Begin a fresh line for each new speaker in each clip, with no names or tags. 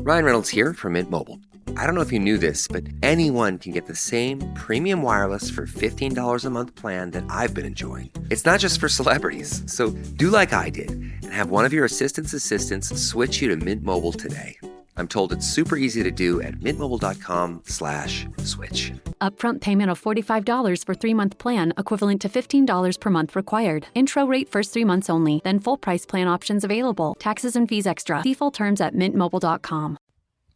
Ryan Reynolds here from Mint Mobile. I don't know if you knew this, but anyone can get the same premium wireless for $15 a month plan that I've been enjoying. It's not just for celebrities. So do like I did and have one of your assistants switch you to Mint Mobile today. I'm told it's super easy to do at mintmobile.com/switch.
Upfront payment of $45 for 3-month plan, equivalent to $15 per month required. Intro rate first 3 months only, then full price plan options available. Taxes and fees extra. See full terms at mintmobile.com.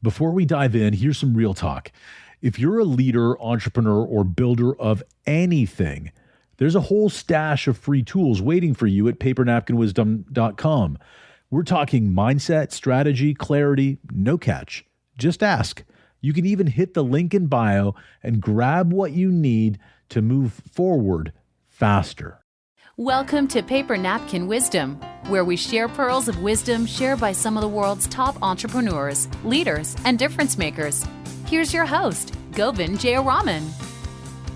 Before we dive in, here's some real talk. If you're a leader, entrepreneur, or builder of anything, there's a whole stash of free tools waiting for you at papernapkinwisdom.com. We're talking mindset, strategy, clarity, no catch. Just ask. You can even hit the link in bio and grab what you need to move forward faster.
Welcome to Paper Napkin Wisdom, where we share pearls of wisdom shared by some of the world's top entrepreneurs, leaders, and difference makers. Here's your host, Govind Jayaraman.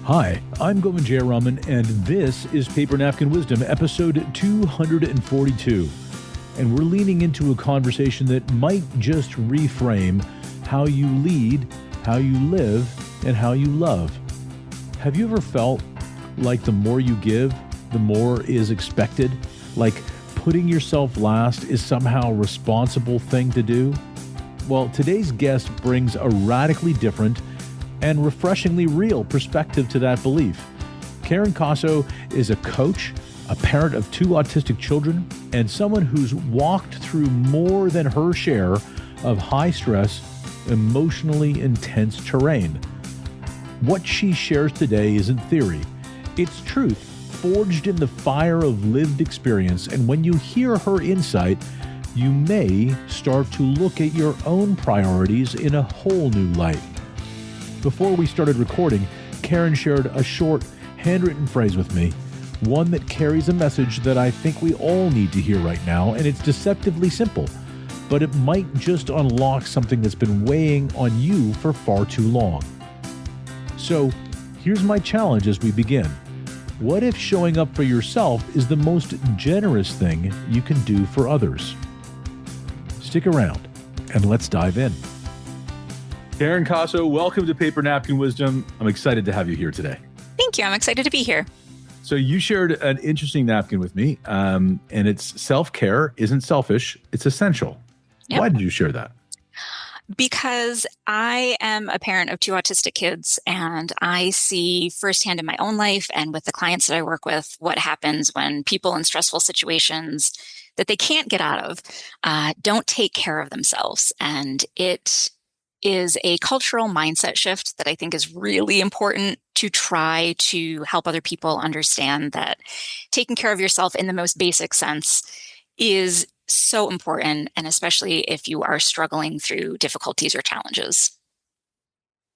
Hi, I'm Govind Jayaraman, and this is Paper Napkin Wisdom, episode 242. And we're leaning into a conversation that might just reframe how you lead, how you live, and how you love. Have you ever felt like the more you give, the more is expected? Like putting yourself last is somehow a responsible thing to do? Well, today's guest brings a radically different and refreshingly real perspective to that belief. Karen Kossow is a coach, a parent of 2 autistic children, and someone who's walked through more than her share of high-stress, emotionally intense terrain. What she shares today isn't theory. It's truth, forged in the fire of lived experience, and when you hear her insight, you may start to look at your own priorities in a whole new light. Before we started recording, Karen shared a short, handwritten phrase with me, one that carries a message that I think we all need to hear right now, and it's deceptively simple, but it might just unlock something that's been weighing on you for far too long. So here's my challenge as we begin. What if showing up for yourself is the most generous thing you can do for others? Stick around and let's dive in. Karen Kossow, welcome to Paper Napkin Wisdom. I'm excited to have you here today.
Thank you. I'm excited to be here.
So you shared an interesting napkin with me, and it's self-care isn't selfish, it's essential. Yep. Why did you share that?
Because I am a parent of 2 autistic kids, and I see firsthand in my own life and with the clients that I work with what happens when people in stressful situations that they can't get out of don't take care of themselves. And it is a cultural mindset shift that I think is really important to try to help other people understand that taking care of yourself in the most basic sense is so important, and especially if you are struggling through difficulties or challenges.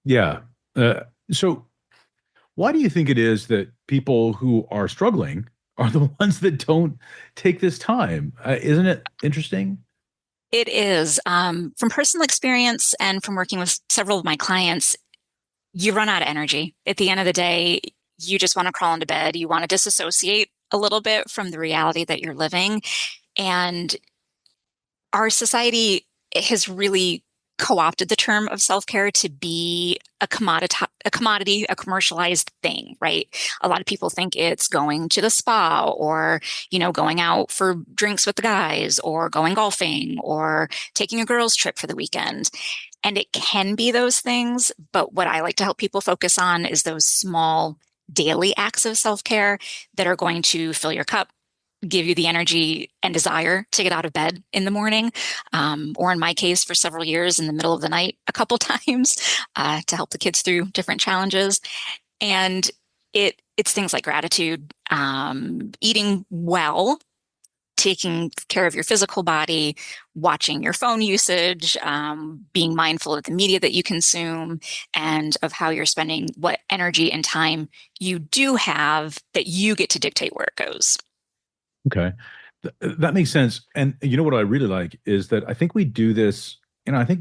Yeah. So why do you think it is that people who are struggling are the ones that don't take this time? Isn't it interesting?
It is. From personal experience and from working with several of my clients, you run out of energy. At the end of the day, you just want to crawl into bed. You want to disassociate a little bit from the reality that you're living. And our society has really co-opted the term of self-care to be a commodity, a commercialized thing, right? A lot of people think it's going to the spa or, going out for drinks with the guys or going golfing or taking a girls' trip for the weekend. And it can be those things, but what I like to help people focus on is those small daily acts of self-care that are going to fill your cup, give you the energy and desire to get out of bed in the morning, or in my case, for several years in the middle of the night, a couple times, to help the kids through different challenges. And it's things like gratitude, eating well, taking care of your physical body, watching your phone usage, being mindful of the media that you consume, and of how you're spending what energy and time you do have that you get to dictate where it goes.
Okay. That makes sense. And you know what I really like is that I think we do this, I think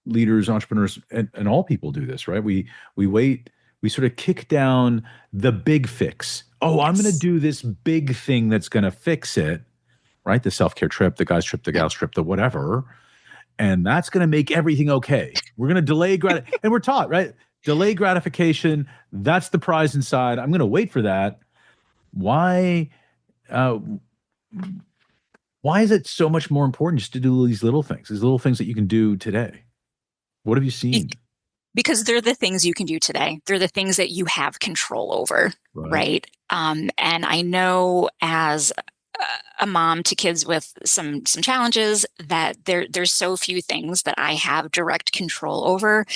leaders, entrepreneurs, and all people do this, right? We wait, we sort of kick down the big fix. Oh, I'm going to do this big thing that's going to fix it, right? The self-care trip, the guy's trip, the gal's trip, the whatever. and that's going to make everything okay. We're going to delay and we're taught, right? Delay gratification. That's the prize inside. I'm going to wait for that. Why? Uh, why is it so much more important just to do these little things that you can do today? What have you seen?
Because they're the things you can do today. They're the things that you have control over, right? And I know as a mom to kids with some challenges that there's so few things that I have direct control over.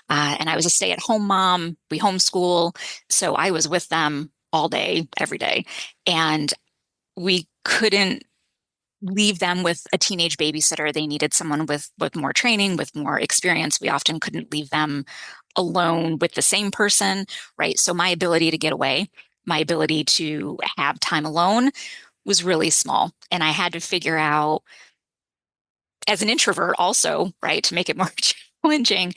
And I was a stay-at-home mom. We homeschool, so I was with them all day, every day, and we couldn't leave them with a teenage babysitter. They needed someone with more training, with more experience. We often couldn't leave them alone with the same person, right? So my ability to get away, my ability to have time alone was really small. And I had to figure out, as an introvert also, right, to make it more challenging,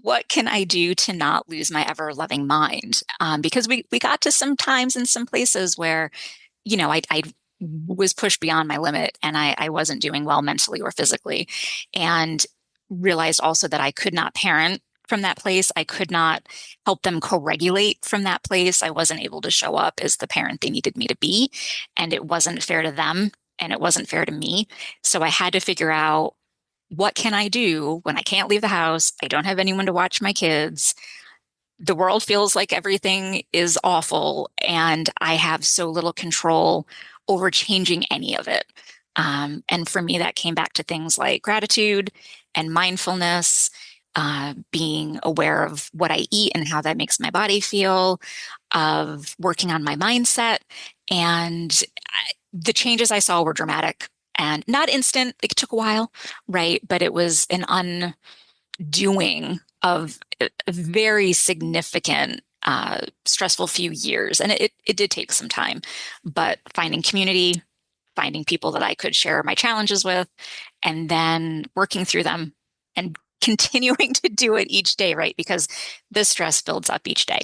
what can I do to not lose my ever-loving mind? Because we got to some times in some places where, I was pushed beyond my limit and I wasn't doing well mentally or physically, and realized also that I could not parent from that place. I could not help them co-regulate from that place. I wasn't able to show up as the parent they needed me to be, and it wasn't fair to them and it wasn't fair to me. So I had to figure out, what can I do when I can't leave the house? I don't have anyone to watch my kids. The world feels like everything is awful, and I have so little control over changing any of it. And for me, that came back to things like gratitude and mindfulness, being aware of what I eat and how that makes my body feel, of working on my mindset. And the changes I saw were dramatic and not instant. It took a while, right? But it was an undoing of a very significant stressful few years. And it did take some time, but finding community, finding people that I could share my challenges with, and then working through them and continuing to do it each day, right? Because the stress builds up each day.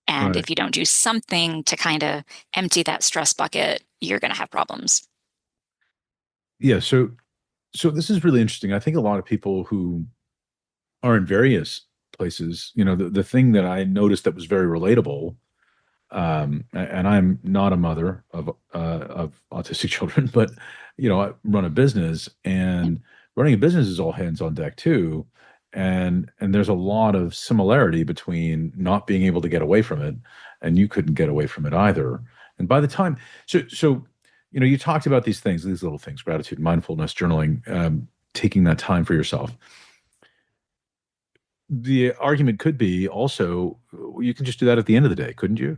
And if you don't do something to kind of empty that stress bucket, you're going to have problems.
Yeah. So this is really interesting. I think a lot of people who are in various places, the thing that I noticed that was very relatable, and I'm not a mother of autistic children, but I run a business, and running a business is all hands on deck too. And there's a lot of similarity between not being able to get away from it, and you couldn't get away from it either. And by the time, you talked about these things, these little things: gratitude, mindfulness, journaling, taking that time for yourself. The argument could be also, you can just do that at the end of the day, couldn't you?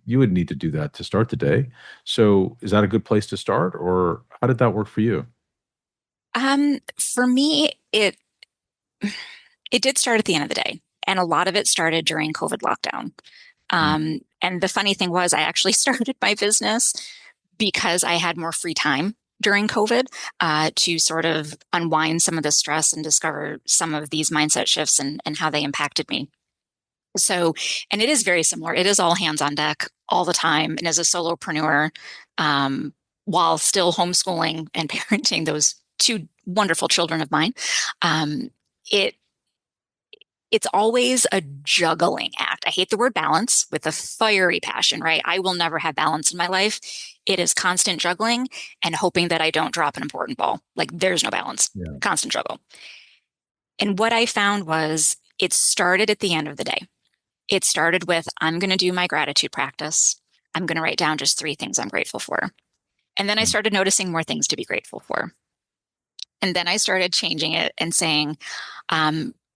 You would need to do that to start the day. So is that a good place to start, or how did that work for you?
For me, it did start at the end of the day. And a lot of it started during COVID lockdown. And the funny thing was, I actually started my business because I had more free time during COVID, to sort of unwind some of the stress and discover some of these mindset shifts and how they impacted me. So, and it is very similar. It is all hands on deck all the time. And as a solopreneur, while still homeschooling and parenting those two wonderful children of mine, it's always a juggling act. I hate the word balance, with a fiery passion, right? I will never have balance in my life. It is constant juggling and hoping that I don't drop an important ball. Like, there's no balance, constant juggle. And what I found was, it started at the end of the day. It started with, I'm going to do my gratitude practice. I'm going to write down just 3 things I'm grateful for. And then I started noticing more things to be grateful for. And then I started changing it and saying,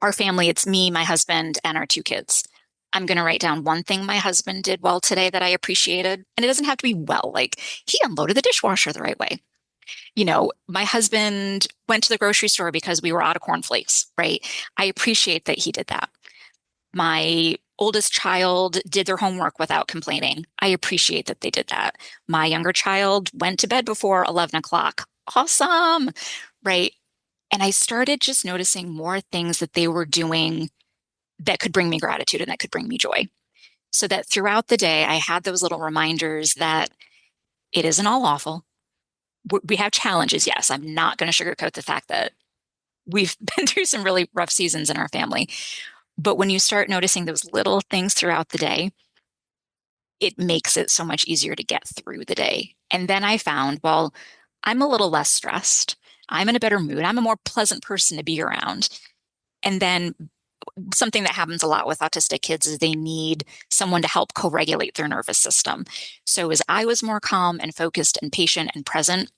our family, it's me, my husband, and our 2 kids. I'm going to write down 1 thing my husband did well today that I appreciated. And it doesn't have to be well, like he unloaded the dishwasher the right way. My husband went to the grocery store because we were out of cornflakes, right? I appreciate that he did that. My oldest child did their homework without complaining. I appreciate that they did that. My younger child went to bed before 11 o'clock. Awesome, right? And I started just noticing more things that they were doing that could bring me gratitude and that could bring me joy. So that throughout the day, I had those little reminders that it isn't all awful. We have challenges. Yes, I'm not going to sugarcoat the fact that we've been through some really rough seasons in our family. But when you start noticing those little things throughout the day, it makes it so much easier to get through the day. And then I found, well, I'm a little less stressed. I'm in a better mood. I'm a more pleasant person to be around. And then something that happens a lot with autistic kids is they need someone to help co-regulate their nervous system. So as I was more calm and focused and patient and present,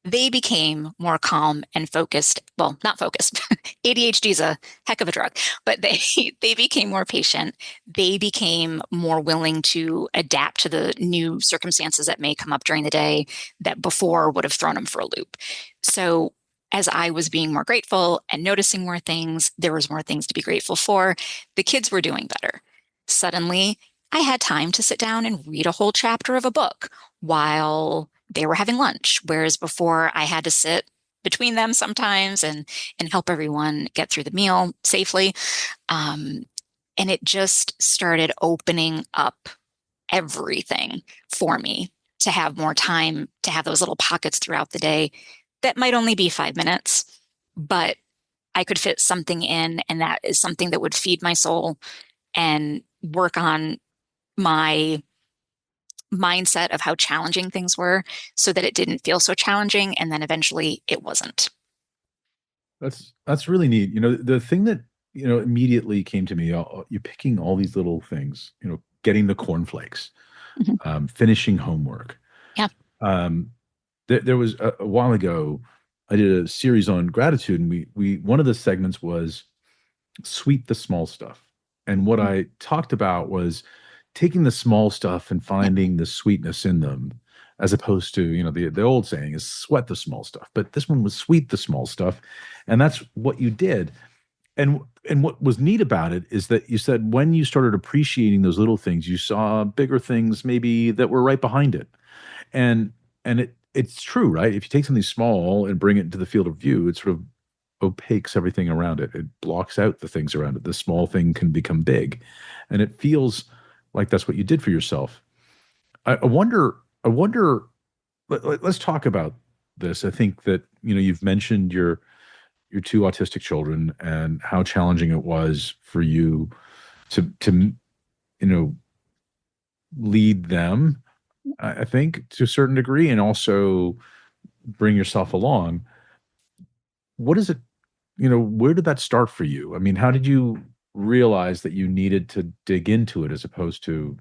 they became more calm and focused. Well, not focused. ADHD is a heck of a drug, but they became more patient. They became more willing to adapt to the new circumstances that may come up during the day that before would have thrown them for a loop. So as I was being more grateful and noticing more things, there was more things to be grateful for. The kids were doing better. Suddenly, I had time to sit down and read a whole chapter of a book while they were having lunch, whereas before I had to sit between them sometimes and help everyone get through the meal safely. And it just started opening up everything for me to have more time, to have those little pockets throughout the day that might only be 5 minutes, but I could fit something in, and that is something that would feed my soul and work on my mindset of how challenging things were so that it didn't feel so challenging. And then eventually it wasn't.
That's really neat. The thing that, immediately came to me, you're picking all these little things, getting the cornflakes, finishing homework.
Yeah.
There was a while ago, I did a series on gratitude, and we one of the segments was sweet the small stuff. And what I talked about was taking the small stuff and finding the sweetness in them, as opposed to, the old saying is sweat the small stuff. But this one was sweet the small stuff. And that's what you did. And what was neat about it is that you said when you started appreciating those little things, you saw bigger things maybe that were right behind it. And it's true, right? If you take something small and bring it into the field of view, it sort of opaques everything around it. It blocks out the things around it. The small thing can become big. And it feels like that's what you did for yourself. I wonder, let's talk about this. I think that, you've mentioned your two autistic children and how challenging it was for you to lead them, I think, to a certain degree, and also bring yourself along. What is it, where did that start for you? I mean, how did you realize that you needed to dig into it, as opposed to,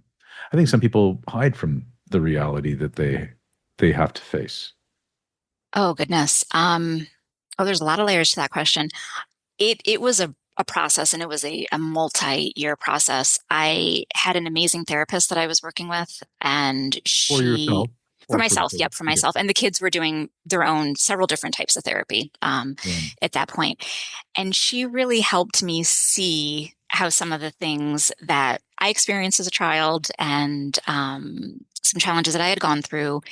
I think some people hide from the reality that they have to face?
Oh, goodness. There's a lot of layers to that question. It was a process, and it was a multi-year process. I had an amazing therapist that I was working with, and
For yourself?
for
Or
myself, yep, for
okay.
myself. And the kids were doing their own several different types of therapy at that point. And she really helped me see how some of the things that I experienced as a child and some challenges that I had gone through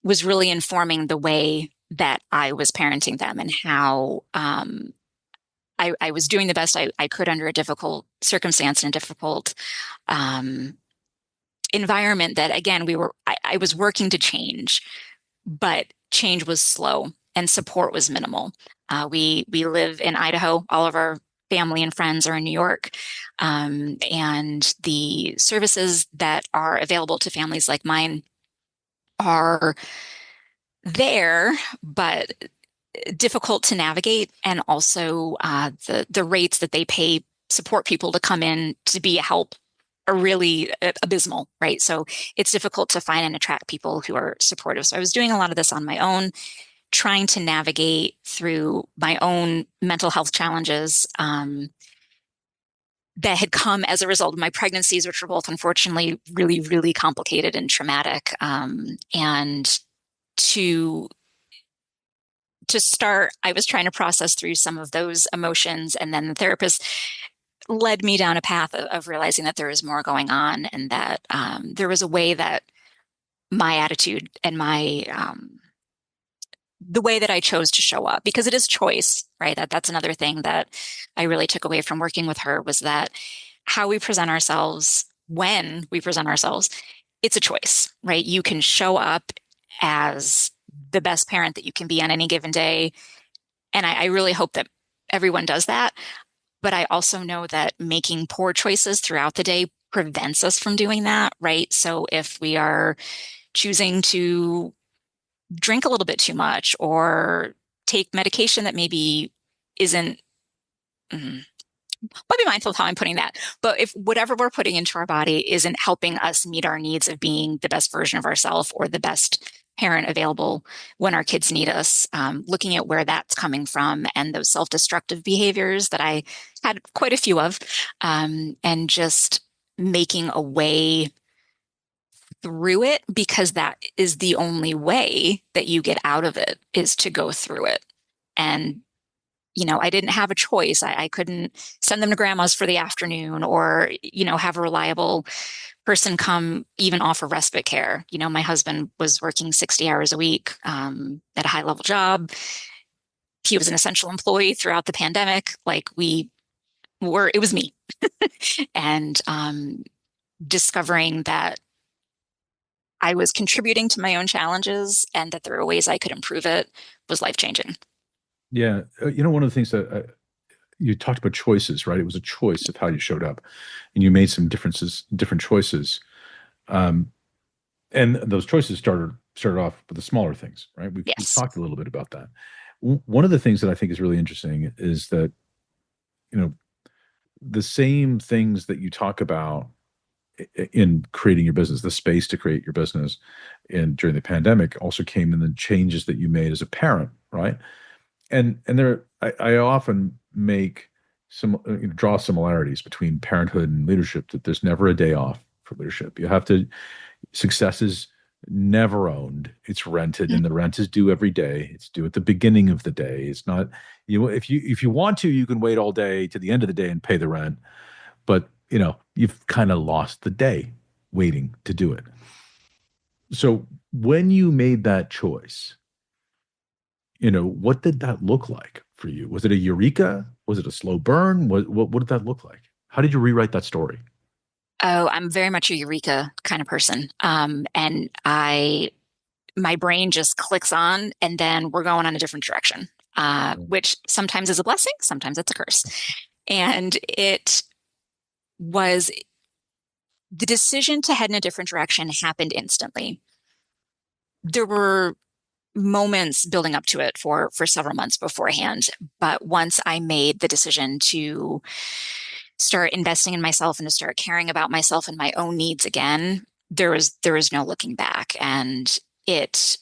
was really informing the way that I was parenting them, and how I was doing the best I could under a difficult circumstance and a difficult environment that, again, I was working to change, but change was slow and support was minimal. We live in Idaho. All of our family and friends are in New York. And the services that are available to families like mine are there, but difficult to navigate. And also the rates that they pay support people to come in to be a help are really abysmal, right? So it's difficult to find and attract people who are supportive. So I was doing a lot of this on my own, trying to navigate through my own mental health challenges that had come as a result of my pregnancies, which were both unfortunately really, really complicated and traumatic. And to start, I was trying to process through some of those emotions. And then the therapist led me down a path of realizing that there was more going on, and that there was a way that my attitude and the way that I chose to show up, because it is choice, right? That's another thing that I really took away from working with her, was that how we present ourselves, when we present ourselves, it's a choice, right? You can show up as the best parent that you can be on any given day. And I really hope that everyone does that. But I also know that making poor choices throughout the day prevents us from doing that, right? So if we are choosing to drink a little bit too much or take medication that maybe isn't, I'll be mindful of how I'm putting that. But if whatever we're putting into our body isn't helping us meet our needs of being the best version of ourselves or the best parent available when our kids need us, looking at where that's coming from and those self-destructive behaviors that I had quite a few of, and just making a way through it, because that is the only way that you get out of it, is to go through it. And I didn't have a choice. I couldn't send them to grandma's for the afternoon or, have a reliable person come even offer respite care. My husband was working 60 hours a week at a high level job. He was an essential employee throughout the pandemic. Like it was me. And discovering that I was contributing to my own challenges and that there were ways I could improve it was life-changing.
Yeah. One of the things that you talked about choices, right? It was a choice of how you showed up, and you made some different choices. And those choices started off with the smaller things, right? We've
Yes.
talked a little bit about that. One of the things that I think is really interesting is that, the same things that you talk about in creating your business, the space to create your business and during the pandemic also came in the changes that you made as a parent, right? And I often make some draw similarities between parenthood and leadership, that there's never a day off for leadership. Success is never owned. It's rented, and the rent is due every day. It's due at the beginning of the day. It's not, if you want to, you can wait all day to the end of the day and pay the rent. But, you've kind of lost the day waiting to do it. So when you made that choice, what did that look like for you? Was it a eureka? Was it a slow burn? What did that look like? How did you rewrite that story?
Oh, I'm very much a eureka kind of person. And my brain just clicks on, and then we're going on a different direction, which sometimes is a blessing, sometimes it's a curse. And it was the decision to head in a different direction happened instantly. There were moments building up to it for several months beforehand. But once I made the decision to start investing in myself and to start caring about myself and my own needs again, there was no looking back. And it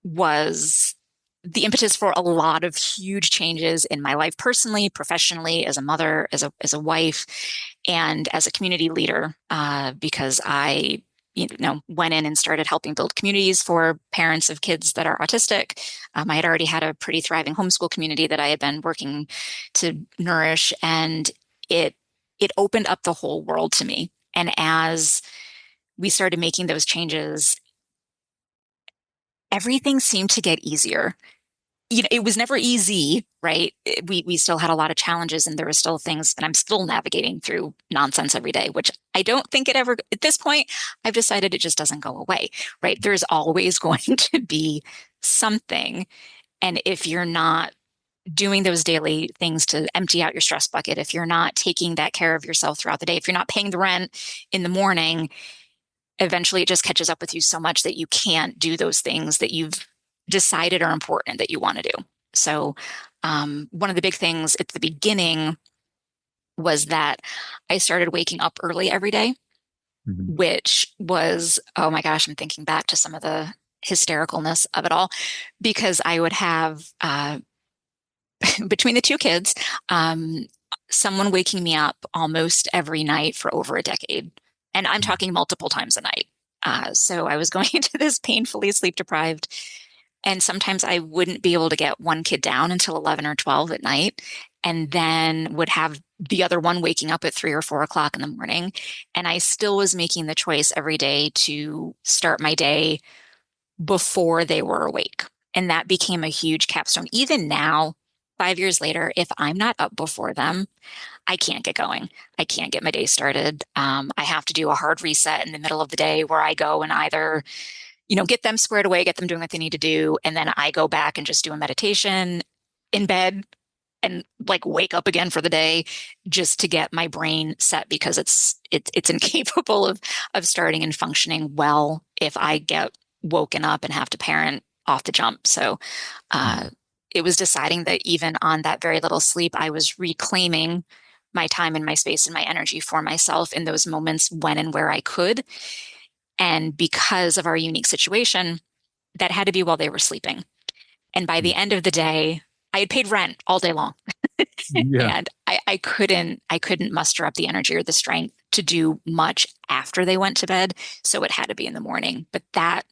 was the impetus for a lot of huge changes in my life, personally, professionally, as a mother, as a wife, and as a community leader, because I went in and started helping build communities for parents of kids that are autistic. I had already had a pretty thriving homeschool community that I had been working to nourish, and it opened up the whole world to me. And as we started making those changes, everything seemed to get easier. It was never easy, right? We still had a lot of challenges, and there were still things, and I'm still navigating through nonsense every day, which I don't think it ever, at this point, I've decided it just doesn't go away, right? There's always going to be something. And if you're not doing those daily things to empty out your stress bucket, if you're not taking that care of yourself throughout the day, if you're not paying the rent in the morning, eventually it just catches up with you so much that you can't do those things that you've decided are important that you want to do. So one of the big things at the beginning was that I started waking up early every day, which was, oh my gosh, I'm thinking back to some of the hystericalness of it all, because I would have, between the two kids, someone waking me up almost every night for over a decade. And I'm talking multiple times a night. So I was going into this painfully sleep deprived. And sometimes I wouldn't be able to get one kid down until 11 or 12 at night, and then would have the other one waking up at 3 or 4 o'clock in the morning. And I still was making the choice every day to start my day before they were awake. And that became a huge capstone. Even now, 5 years later, if I'm not up before them, I can't get going. I can't get my day started. I have to do a hard reset in the middle of the day where I go and either get them squared away, get them doing what they need to do. And then I go back and just do a meditation in bed. and like wake up again for the day just to get my brain set, because it's incapable of starting and functioning well if I get woken up and have to parent off the jump. So it was deciding that even on that very little sleep, I was reclaiming my time and my space and my energy for myself in those moments when and where I could. And because of our unique situation, that had to be while they were sleeping. And by the end of the day, I had paid rent all day long.
Yeah.
And I couldn't muster up the energy or the strength to do much after they went to bed. So it had to be in the morning. But that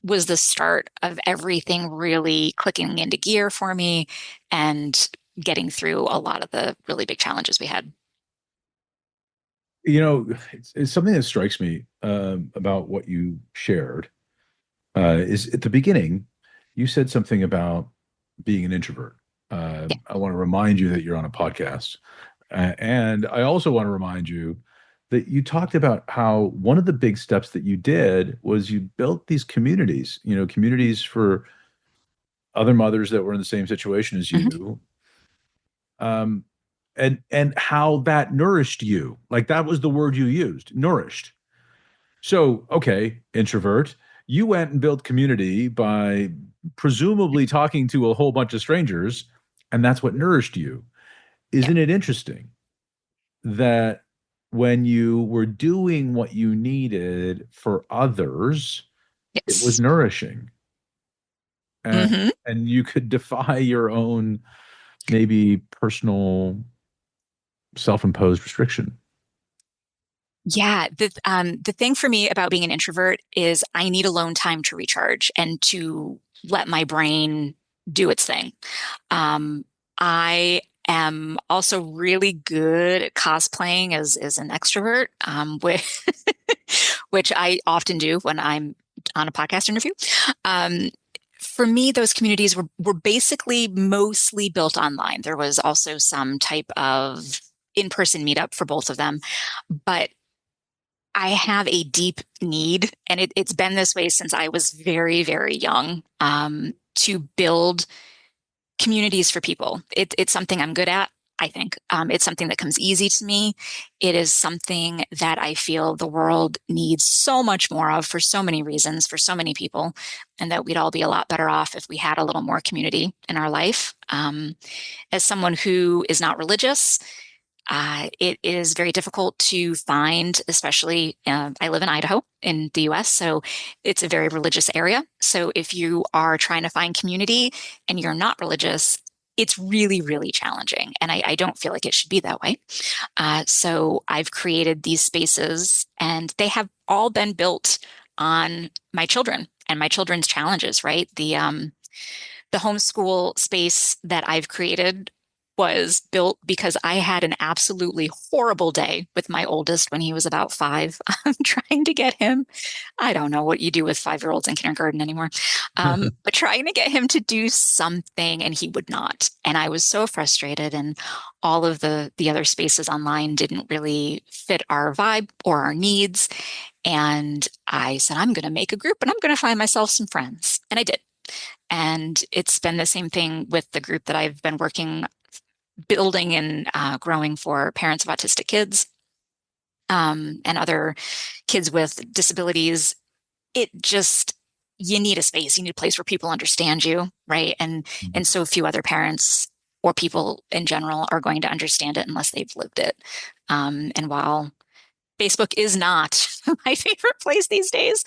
was the start of everything really clicking into gear for me and getting through a lot of the really big challenges we had.
It's something that strikes me about what you shared is at the beginning, you said something about being an introvert.
Yeah.
I want to remind you that you're on a podcast. And I also want to remind you that you talked about how one of the big steps that you did was you built these communities, communities for other mothers that were in the same situation as
Mhm.
you. Um, and how that nourished you. Like that was the word you used, nourished. So, okay, introvert, you went and built community by presumably talking to a whole bunch of strangers, and that's what nourished you.
Yeah.
Isn't it interesting that when you were doing what you needed for others, it was
Yes.
nourishing, and,
Hmm.
and you could defy your own maybe personal self-imposed restriction?
Yeah, the thing for me about being an introvert is I need alone time to recharge and to let my brain do its thing. I am also really good at cosplaying as an extrovert, which which I often do when I'm on a podcast interview. Um, for me, those communities were basically mostly built online. There was also some type of in-person meetup for both of them, but I have a deep need, and it's been this way since I was very, very young, to build communities for people. It's something I'm good at, I think. It's something that comes easy to me. It is something that I feel the world needs so much more of for so many reasons, for so many people, and that we'd all be a lot better off if we had a little more community in our life. As someone who is not religious, it is very difficult to find, especially I live in Idaho in the US, so it's a very religious area. So if you are trying to find community and you're not religious, it's really, really challenging. And I don't feel like it should be that way. So I've created these spaces, and they have all been built on my children and my children's challenges, right? The homeschool space that I've created was built because I had an absolutely horrible day with my oldest when he was about 5. I'm trying to get him. I don't know what you do with 5-year-olds in kindergarten anymore, but trying to get him to do something, and he would not. And I was so frustrated. And all of the other spaces online didn't really fit our vibe or our needs. And I said, I'm going to make a group and I'm going to find myself some friends. And I did. And it's been the same thing with the group that I've been building and growing for parents of autistic kids, and other kids with disabilities. It just, you need a space, you need a place where people understand you, right? And so few other parents or people in general are going to understand it unless they've lived it. And while Facebook is not my favorite place these days,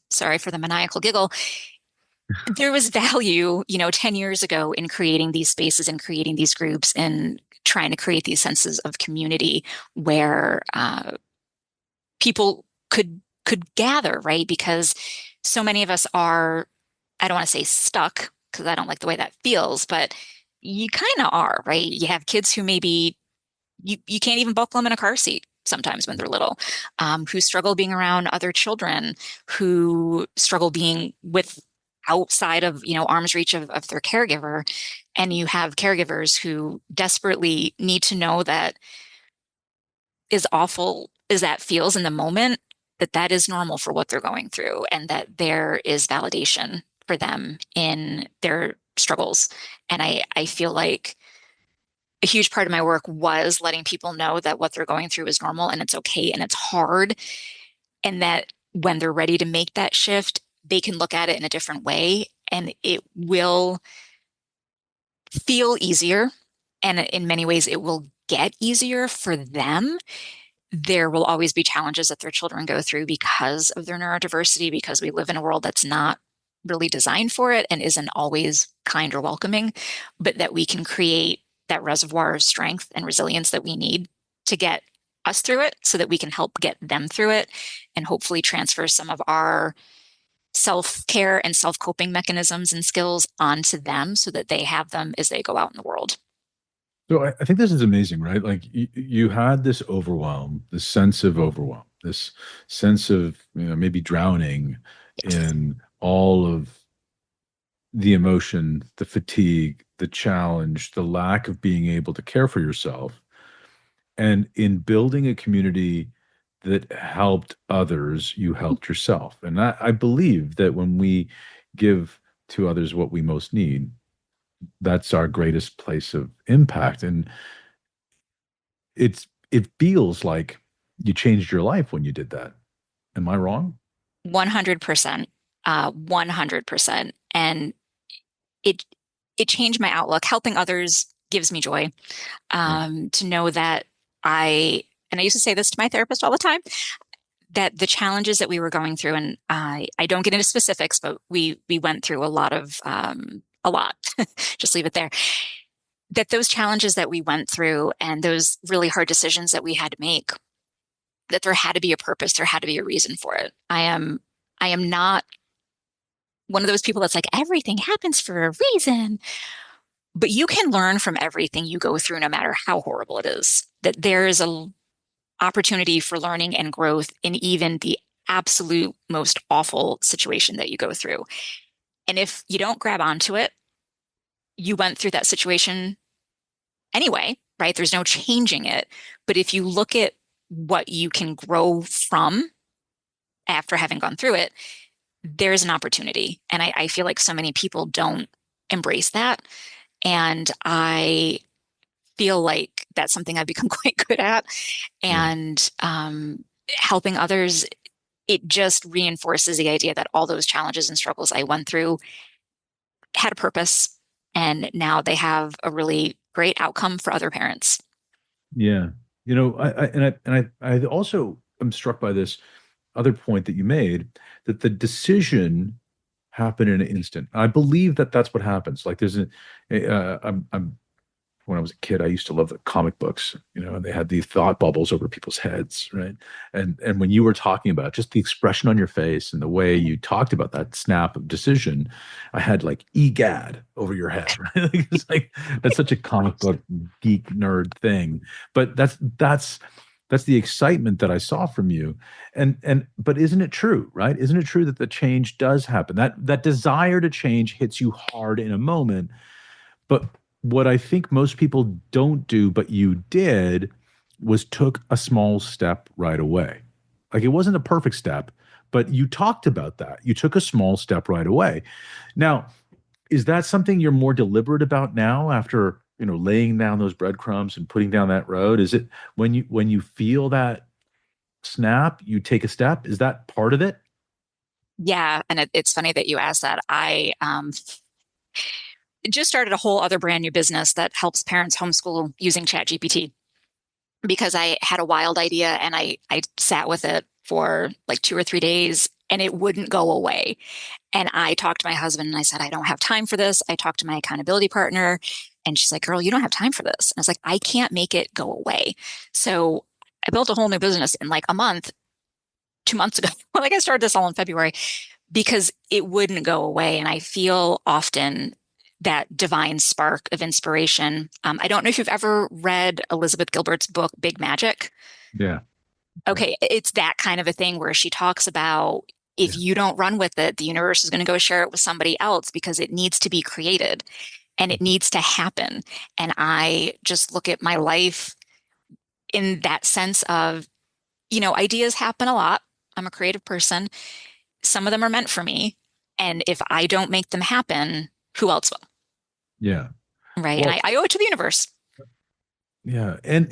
sorry for the maniacal giggle, there was value, 10 years ago in creating these spaces and creating these groups and trying to create these senses of community where people could gather, right? Because so many of us are, I don't want to say stuck because I don't like the way that feels, but you kind of are, right? You have kids who maybe you can't even buckle them in a car seat sometimes when they're little, who struggle being around other children, who struggle being with outside of arm's reach of their caregiver. And you have caregivers who desperately need to know that, as awful as that feels in the moment, that that is normal for what they're going through, and that there is validation for them in their struggles. And I feel like a huge part of my work was letting people know that what they're going through is normal and it's okay and it's hard. And that when they're ready to make that shift, they can look at it in a different way and it will feel easier. And in many ways, it will get easier for them. There will always be challenges that their children go through because of their neurodiversity, because we live in a world that's not really designed for it and isn't always kind or welcoming, but that we can create that reservoir of strength and resilience that we need to get us through it so that we can help get them through it and hopefully transfer some of our self-care and self-coping mechanisms and skills onto them so that they have them as they go out in the world.
So I think this is amazing, right? Like you had this overwhelm, this sense of overwhelm, this sense of, maybe drowning
Yes.
in all of the emotion, the fatigue, the challenge, the lack of being able to care for yourself. And in building a community that helped others, you helped yourself. And I believe that when we give to others what we most need, that's our greatest place of impact. And it feels like you changed your life when you did that. Am I wrong?
100%. 100%. And it it changed my outlook. Helping others gives me joy.
Yeah.
To know that and I used to say this to my therapist all the time, that the challenges that we were going through, and I don't get into specifics, but we went through a lot, just leave it there, that those challenges that we went through and those really hard decisions that we had to make, that there had to be a purpose, there had to be a reason for it. I am not one of those people that's like, everything happens for a reason. But you can learn from everything you go through, no matter how horrible it is, that there is a opportunity for learning and growth in even the absolute most awful situation that you go through. And if you don't grab onto it, you went through that situation anyway, right? There's no changing it. But if you look at what you can grow from after having gone through it, there's an opportunity. And I feel like so many people don't embrace that. And I feel like that's something I've become quite good at.
Yeah.
And helping others, it just reinforces the idea that all those challenges and struggles I went through had a purpose. And now they have a really great outcome for other parents.
Yeah. I also am struck by this other point that you made, that the decision happened in an instant. I believe that that's what happens. Like I'm when I was a kid, I used to love the comic books, and they had these thought bubbles over people's heads, right? And when you were talking about just the expression on your face and the way you talked about that snap of decision, I had like egad over your head, right? It's like that's such a comic book geek nerd thing, but that's the excitement that I saw from you. But isn't it true, right? Isn't it true that the change does happen? That desire to change hits you hard in a moment, but what I think most people don't do, but you did, was took a small step right away. Like it wasn't a perfect step, but you talked about that. You took a small step right away. Now, is that something you're more deliberate about now after, laying down those breadcrumbs and putting down that road? Is it when you feel that snap, you take a step? Is that part of it?
Yeah. And it's funny that you asked that. I just started a whole other brand new business that helps parents homeschool using ChatGPT, because I had a wild idea and I sat with it for like 2 or 3 days and it wouldn't go away. And I talked to my husband and I said, I don't have time for this. I talked to my accountability partner and she's like, girl, you don't have time for this. And I was like, I can't make it go away. So I built a whole new business in like a month, 2 months ago. Like I started this all in February because it wouldn't go away. And I feel often that divine spark of inspiration. I don't know if you've ever read Elizabeth Gilbert's book, Big Magic.
Yeah.
Okay, it's that kind of a thing where she talks about if
Yeah.
you don't run with it, the universe is going to go share it with somebody else because it needs to be created and it needs to happen. And I just look at my life in that sense of, ideas happen a lot. I'm a creative person. Some of them are meant for me. And if I don't make them happen, who else will?
Yeah.
Right. And
Well,
I owe it to the universe.
Yeah. And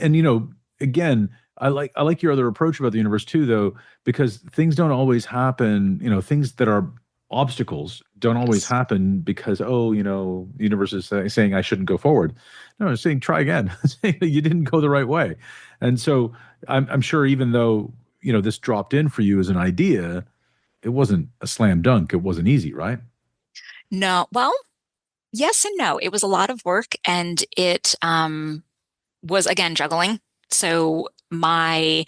again, I like your other approach about the universe too, though, because things don't always happen, things that are obstacles don't always
Yes.
happen because, oh, the universe is saying I shouldn't go forward. No, it's saying try again. Saying that you didn't go the right way. And so I'm sure even though, this dropped in for you as an idea, it wasn't a slam dunk. It wasn't easy, right?
No, well, yes and no. It was a lot of work and it was again juggling. So my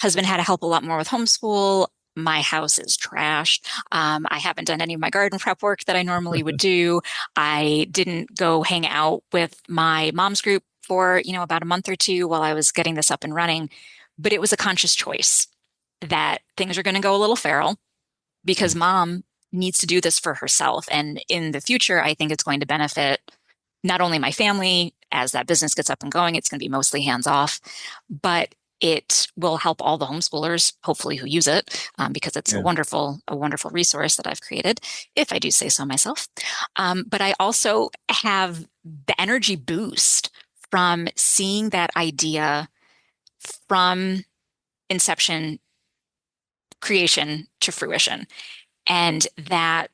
husband had to help a lot more with homeschool. My house is trashed. I haven't done any of my garden prep work that I normally would do. I didn't go hang out with my mom's group for, about a month or two while I was getting this up and running. But it was a conscious choice that things are going to go a little feral because mom needs to do this for herself. And in the future, I think it's going to benefit not only my family as that business gets up and going, it's going to be mostly hands off, but it will help all the homeschoolers, hopefully, who use it, because it's
Yeah.
a wonderful resource that I've created, if I do say so myself. But I also have the energy boost from seeing that idea from inception, creation to fruition. And that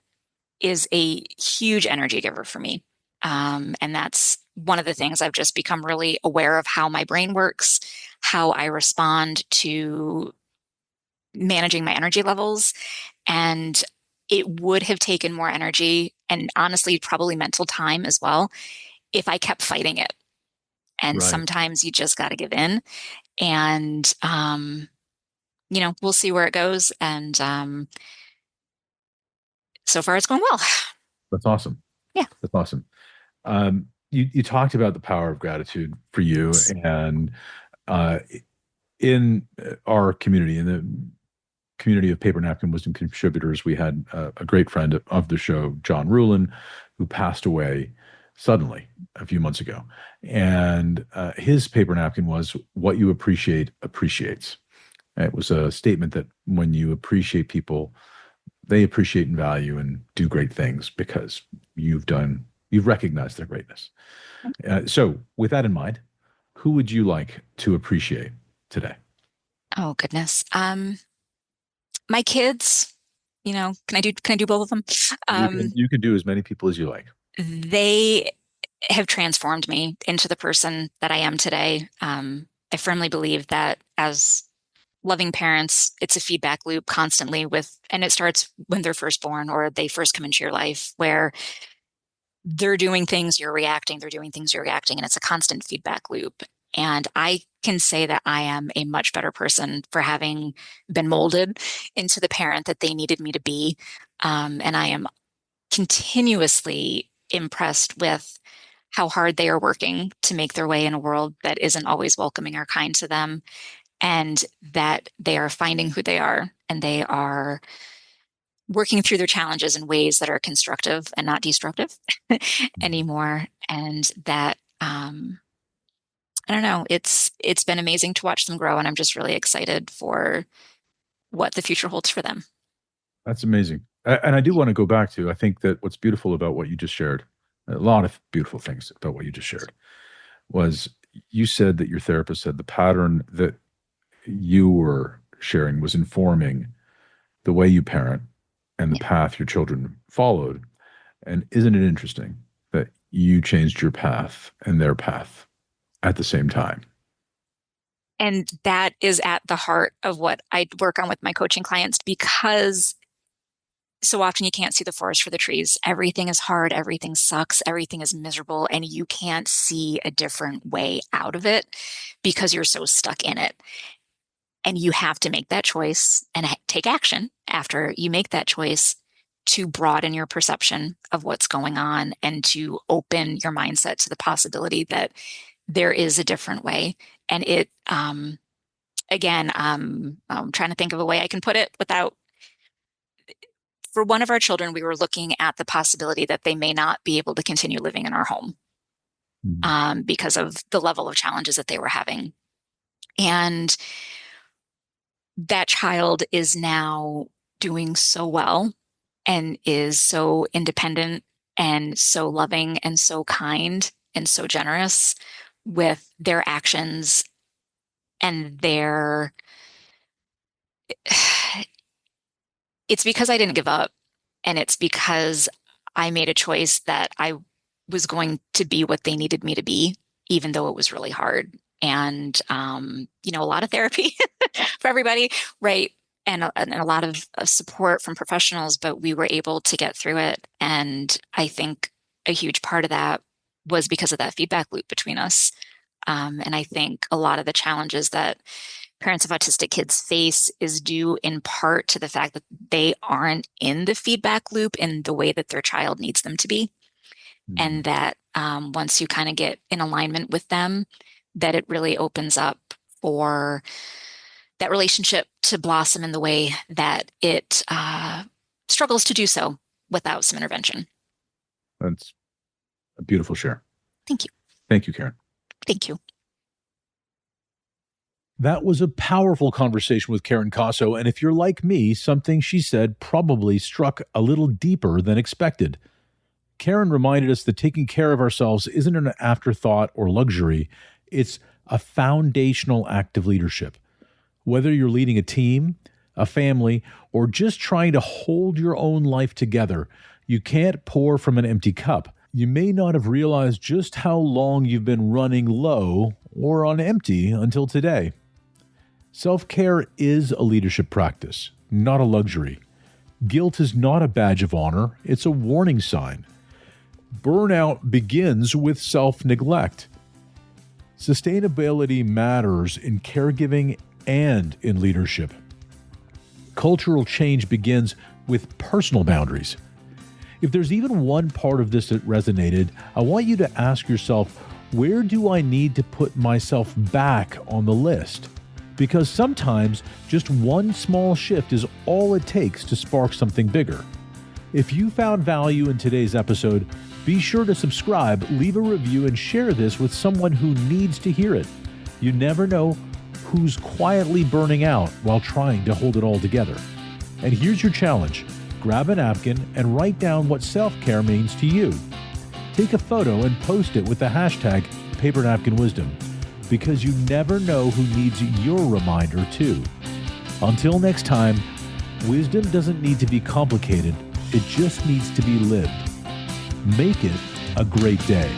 is a huge energy giver for me. And that's one of the things I've just become really aware of how my brain works, how I respond to managing my energy levels. And it would have taken more energy and honestly, probably mental time as well, if I kept fighting it. And
Right.
sometimes you just got to give in. And, we'll see where it goes. And so far, it's going well.
That's awesome.
Yeah.
That's awesome. You talked about the power of gratitude for you, and uh, in our community, in the community of Paper Napkin Wisdom contributors, we had a great friend of the show, John Rulin, who passed away suddenly a few months ago. And his paper napkin was, "What you appreciate appreciates." It was a statement that when you appreciate people, they appreciate and value and do great things because you've recognized their greatness. So, with that in mind, who would you like to appreciate today?
Oh, goodness. My kids, can I do both of them?
You can
Um,
you can do as many people as you like.
they have transformed me into the person that I am today. I firmly believe that as loving parents, it's a feedback loop constantly and it starts when they're first born or they first come into your life where they're doing things, you're reacting, they're doing things, you're reacting, and it's a constant feedback loop. And I can say that I am a much better person for having been molded into the parent that they needed me to be. And I am continuously impressed with how hard they are working to make their way in a world that isn't always welcoming or kind to them, and that they are finding who they are and they are working through their challenges in ways that are constructive and not destructive anymore. And that, I don't know, it's been amazing to watch them grow, and I'm just really excited for what the future holds for them.
That's amazing. And I do want to go back to, I think that what's beautiful about what you just shared, a lot of beautiful things about what you just shared, was you said that your therapist said the pattern that you were sharing was informing the way you parent and the
Yeah.
path your children followed. And isn't it interesting that you changed your path and their path at the same time?
And that is at the heart of what I work on with my coaching clients, because so often you can't see the forest for the trees. Everything is hard, everything sucks, everything is miserable, and you can't see a different way out of it because you're so stuck in it. And you have to make that choice and take action after you make that choice to broaden your perception of what's going on and to open your mindset to the possibility that there is a different way. And again, I'm trying to think of a way I can put it without, for one of our children, we were looking at the possibility that they may not be able to continue living in our home
Mhm.
because of the level of challenges that they were having. And that child is now doing so well and is so independent and so loving and so kind and so generous. with their actions and it's because I didn't give up, and it's because I made a choice that I was going to be what they needed me to be, even though it was really hard. And, a lot of therapy for everybody, right? And a lot of support from professionals, but we were able to get through it. And I think a huge part of that was because of that feedback loop between us. And I think a lot of the challenges that parents of autistic kids face is due in part to the fact that they aren't in the feedback loop in the way that their child needs them to be. Mm-hmm. And that once you kind of get in alignment with them, that it really opens up for that relationship to blossom in the way that it struggles to do so without some intervention.
That's a beautiful share.
Thank you.
Thank you, Karen.
Thank you.
That was a powerful conversation with Karen Kossow, and if you're like me, something she said probably struck a little deeper than expected. Karen reminded us that taking care of ourselves isn't an afterthought or luxury. It's a foundational act of leadership. Whether you're leading a team, a family, or just trying to hold your own life together, you can't pour from an empty cup. You may not have realized just how long you've been running low or on empty until today. Self-care is a leadership practice, not a luxury. Guilt is not a badge of honor, it's a warning sign. Burnout begins with self-neglect. Sustainability matters in caregiving and in leadership. Cultural change begins with personal boundaries. If there's even one part of this that resonated, I want you to ask yourself, where do I need to put myself back on the list? Because sometimes just one small shift is all it takes to spark something bigger. If you found value in today's episode, be sure to subscribe, leave a review, and share this with someone who needs to hear it. You never know who's quietly burning out while trying to hold it all together. And here's your challenge. Grab a napkin and write down what self-care means to you. Take a photo and post it with the hashtag Paper Napkin Wisdom, because you never know who needs your reminder too. Until next time, wisdom doesn't need to be complicated. It just needs to be lived. Make it a great day.